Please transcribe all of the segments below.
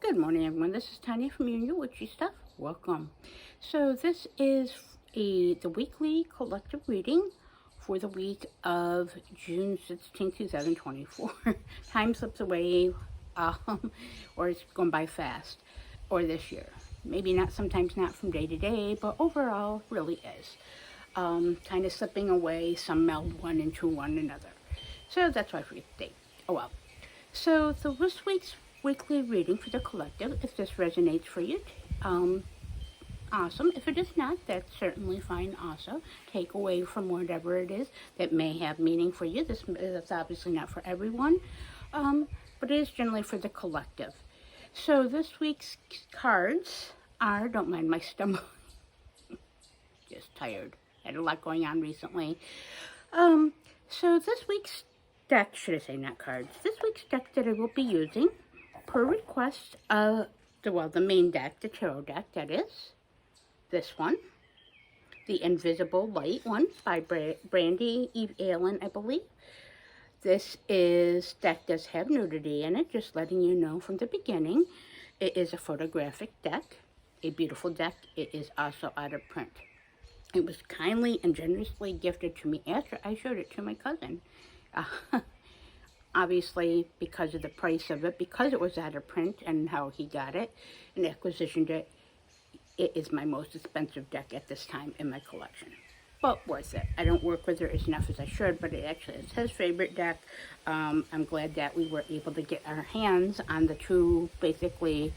Good morning, everyone. This is Tanya from Union Witchy Stuff. Welcome. So this is the weekly collective reading for the week of June 16, 2024. Time slips away, or it's going by fast, or this year. Maybe not, sometimes not from day to day, but overall really is. Kind of slipping away, some meld one into one another. So that's why I forget the date. Oh well. So this week's weekly reading for the collective, if this resonates for you, awesome. If it is not, that's certainly fine also. Take away from whatever it is that may have meaning for you. This is obviously not for everyone, but it is generally for the collective. So this week's cards are, don't mind my stomach, just tired. Had a lot going on recently. So this week's deck, should I say not cards, this week's deck that I will be using per request of the main deck, the tarot deck, that is this one, the Invisible Light one by Brandy Eve Allen, I believe. This deck does have nudity in it, just letting you know from the beginning. It is a photographic deck, a beautiful deck. It is also out of print. It was kindly and generously gifted to me after I showed it to my cousin. Obviously, because of the price of it, because it was out of print and how he got it and acquisitioned it, it is my most expensive deck at this time in my collection. But worth it. I don't work with her as enough as I should, but it actually is his favorite deck. I'm glad that we were able to get our hands on the two basically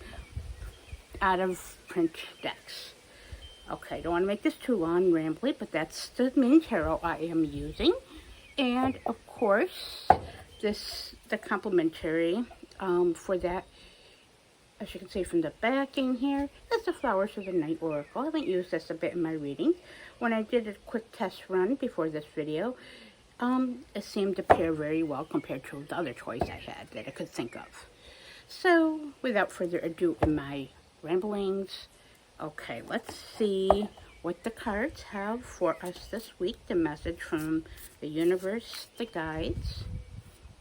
out of print decks. Okay, don't want to make this too long, rambly, but that's the main tarot I am using. And of course, the complimentary for that, as you can see from the backing here, is the Flowers of the Night Oracle. I haven't used this a bit in my reading. When I did a quick test run before this video, it seemed to pair very well compared to the other toys I had that I could think of. So, without further ado in my ramblings, okay, let's see what the cards have for us this week. The message from the universe, the guides,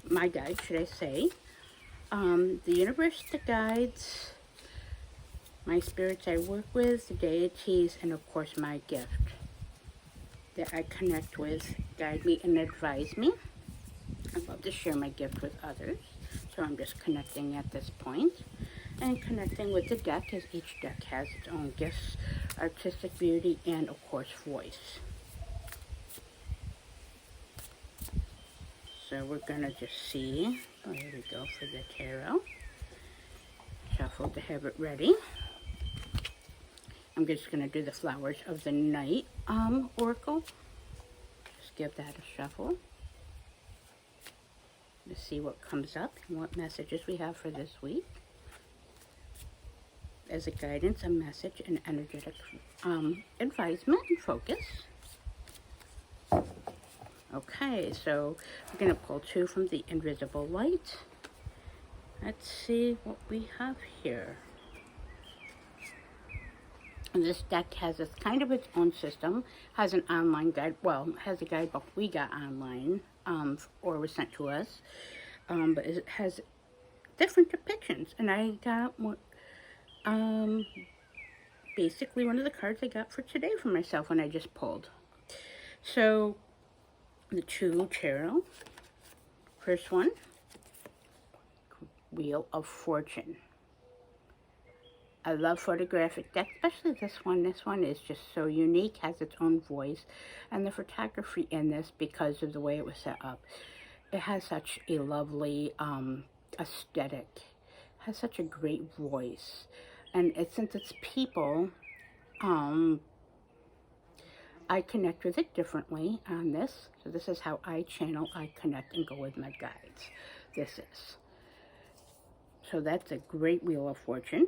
my guides, should I say. The universe, the guides, my spirits I work with, the deities, and of course my gift that I connect with, guide me and advise me. I love to share my gift with others, so I'm just connecting at this point. And connecting with the deck, as each deck has its own gifts, artistic beauty, and of course voice. So we're gonna just see, oh, here we go for the tarot. Shuffle to have it ready. I'm just gonna do the Flowers of the Night oracle. Just give that a shuffle. To see what comes up and what messages we have for this week. As a guidance, a message, an energetic advisement and focus. Okay, so we're going to pull two from the Invisible Light. Let's see what we have here. And this deck has kind of its own system, has an online guide, well, has a guidebook we got online, or was sent to us, but it has different depictions, and I got basically one of the cards I got for today for myself when I just pulled. So, the two tarot. First one, Wheel of Fortune. I love photographic decks, especially this one. This one is just so unique, has its own voice, and the photography in this, because of the way it was set up, it has such a lovely aesthetic, has such a great voice, and since it's people, I connect with it differently on this. So this is how I channel, I connect, and go with my guides. This is. So that's a great Wheel of Fortune.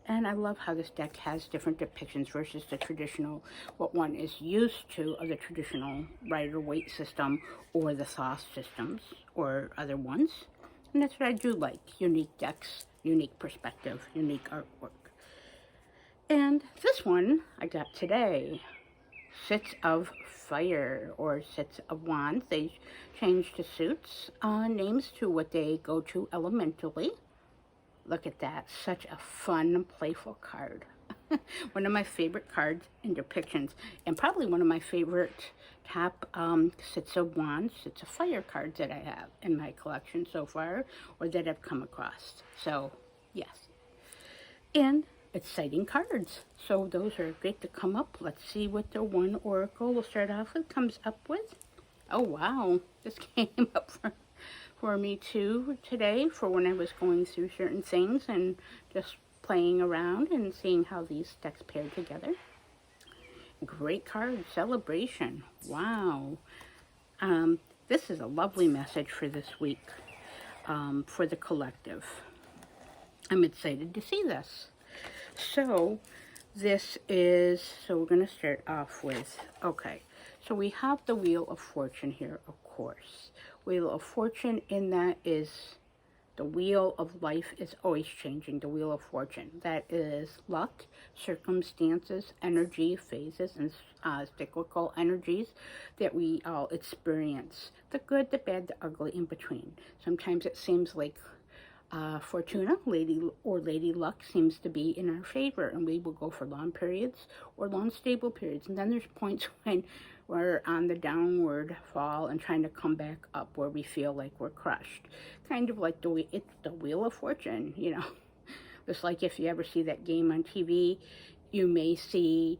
And I love how this deck has different depictions versus the traditional, what one is used to of the traditional Rider-Waite system or the Thoth systems or other ones. And that's what I do like. Unique decks, unique perspective, unique artwork. And this one I got today. Sits of Fire, or Sits of Wands. They change to suits, names to what they go to elementally. Look at that. Such a fun, playful card. One of my favorite cards in depictions, and probably one of my favorite top sets of wands, sets of fire cards that I have in my collection so far, or that I've come across. So, yes. And exciting cards. So those are great to come up. Let's see what the one oracle we'll start off with comes up with. Oh, wow. This came up for me too today for when I was going through certain things and just playing around and seeing how these decks pair together. Great card, celebration. Wow. This is a lovely message for this week for the collective. I'm excited to see this. So we're going to start off with, okay, so we have the Wheel of Fortune here, of course. Wheel of Fortune in that is the wheel of life is always changing, the Wheel of Fortune. That is luck, circumstances, energy, phases, and cyclical energies that we all experience. The good, the bad, the ugly, in between. Sometimes it seems like Fortuna, Lady Luck, seems to be in our favor, and we will go for long periods or long stable periods. And then there's points when we're on the downward fall and trying to come back up where we feel like we're crushed. Kind of like it's the Wheel of Fortune, you know. Just like if you ever see that game on TV, you may see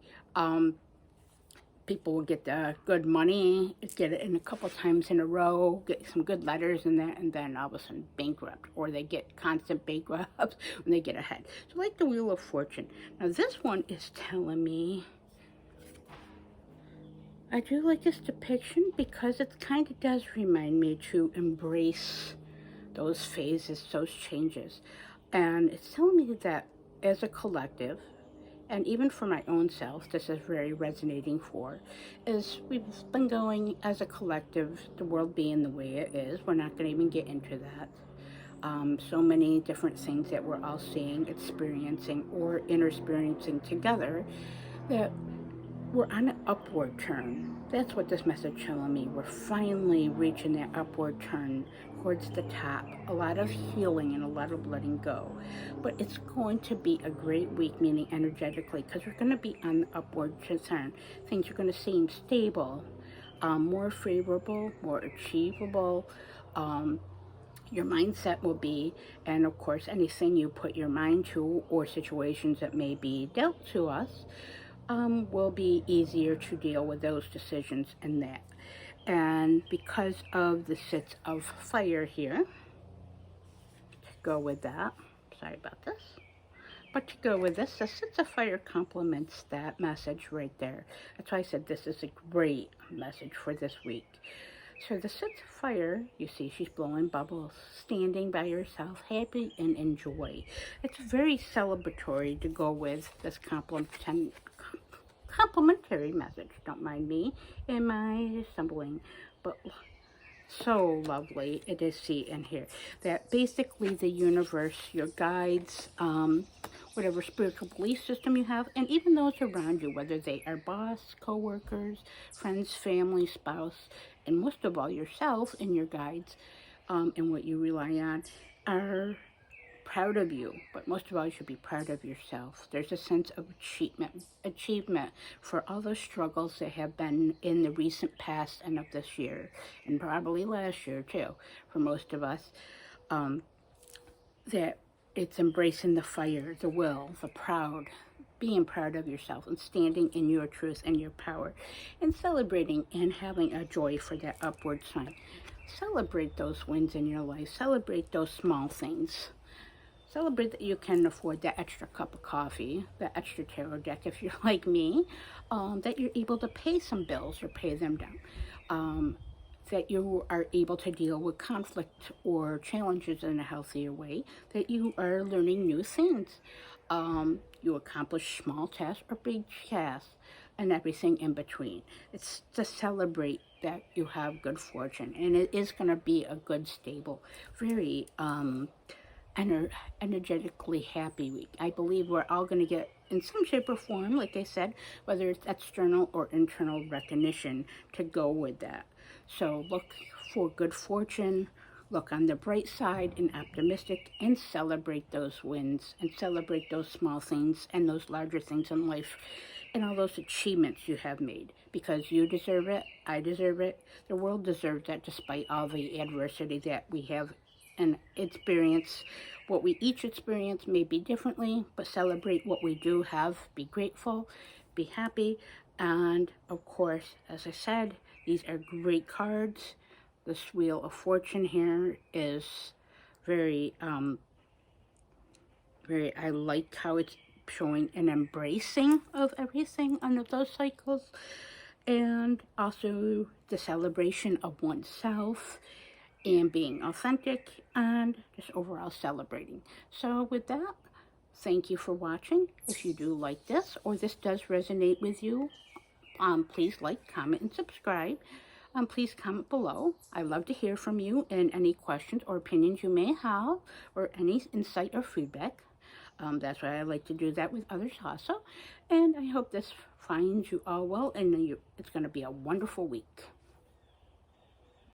people will get the good money, get it in a couple times in a row, get some good letters in there, and then all of a sudden bankrupt, or they get constant bankrupts when they get ahead. So like the Wheel of Fortune. Now this one is telling me, I do like this depiction because it kind of does remind me to embrace those phases, those changes. And it's telling me that as a collective, and even for my own self, this is very resonating for, is we've been going as a collective, the world being the way it is. We're not going to even get into that. So many different things that we're all seeing, experiencing, or interexperiencing together, that we're on an upward turn. That's what this message is telling me. We're finally reaching that upward turn towards the top. A lot of healing and a lot of letting go. But it's going to be a great week, meaning energetically, because we're going to be on the upward turn. Things are going to seem stable, more favorable, more achievable. Your mindset will be, and of course, anything you put your mind to or situations that may be dealt to us, will be easier to deal with those decisions and that. And because of the Six of Fire here, to go with that, sorry about this, but to go with this, the Six of Fire complements that message right there. That's why I said this is a great message for this week. So the Six of Fire, you see she's blowing bubbles, standing by herself, happy and enjoy. It's very celebratory to go with this complimentary message. Don't mind me in my stumbling, but so lovely it is see in here that basically the universe, your guides, whatever spiritual belief system you have, and even those around you, whether they are boss, co-workers, friends, family, spouse, and most of all yourself and your guides, and what you rely on, are proud of you. But most of all, you should be proud of yourself. There's a sense of achievement for all those struggles that have been in the recent past and of this year, and probably last year too, for most of us, that it's embracing the fire, the will, the proud, being proud of yourself and standing in your truth and your power, and celebrating and having a joy for that upward sign. Celebrate those wins in your life. Celebrate those small things. Celebrate that you can afford that extra cup of coffee, that extra tarot deck if you're like me, that you're able to pay some bills or pay them down, that you are able to deal with conflict or challenges in a healthier way, that you are learning new things. You accomplish small tasks or big tasks and everything in between. It's to celebrate that you have good fortune, and it is going to be a good, stable, very energetically happy week. I believe we're all going to get, in some shape or form, like I said, whether it's external or internal recognition to go with that. So look for good fortune, look on the bright side and optimistic and celebrate those wins and celebrate those small things and those larger things in life and all those achievements you have made, because you deserve it, I deserve it, the world deserves that, despite all the adversity that we have and experience. What we each experience may be differently, but celebrate what we do have, be grateful, be happy, and of course, as I said, these are great cards. This Wheel of Fortune here is very, I like how it's showing an embracing of everything under those cycles, and also the celebration of oneself and being authentic and just overall celebrating. So with that, thank you for watching. If you do like this or this does resonate with you, please like, comment, and subscribe. Please comment below. I love to hear from you and any questions or opinions you may have, or any insight or feedback. That's why I like to do that with others also. And I hope this finds you all well, and it's going to be a wonderful week.